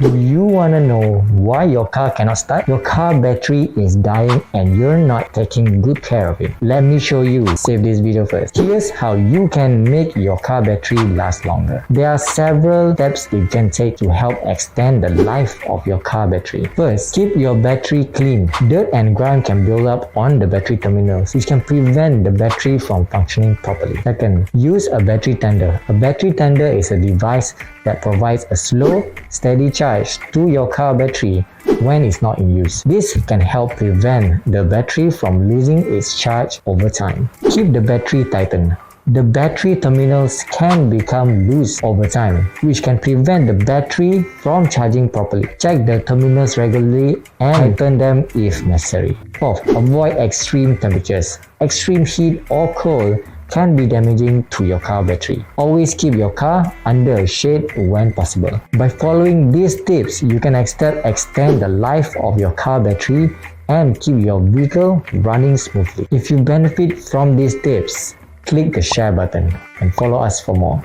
Do you want to know why your car cannot start? Your car battery is dying and you're not taking good care of it. Let me show you. Save this video first. Here's how you can make your car battery last longer. There are several steps you can take to help extend the life of your car battery. First, keep your battery clean. Dirt and grime can build up on the battery terminals, which can prevent the battery from functioning properly. Second, use a battery tender. A battery tender is a device that provides a slow, steady charge to your car battery when it's not in use. This can help prevent the battery from losing its charge over time. Keep the battery tightened. The battery terminals can become loose over time, which can prevent the battery from charging properly. Check the terminals regularly and tighten them if necessary. Fourth, avoid extreme temperatures. Extreme heat or cold can be damaging to your car battery. Always keep your car under a shade when possible. By following these tips, you can extend the life of your car battery and keep your vehicle running smoothly. If you benefit from these tips, click the share button and follow us for more.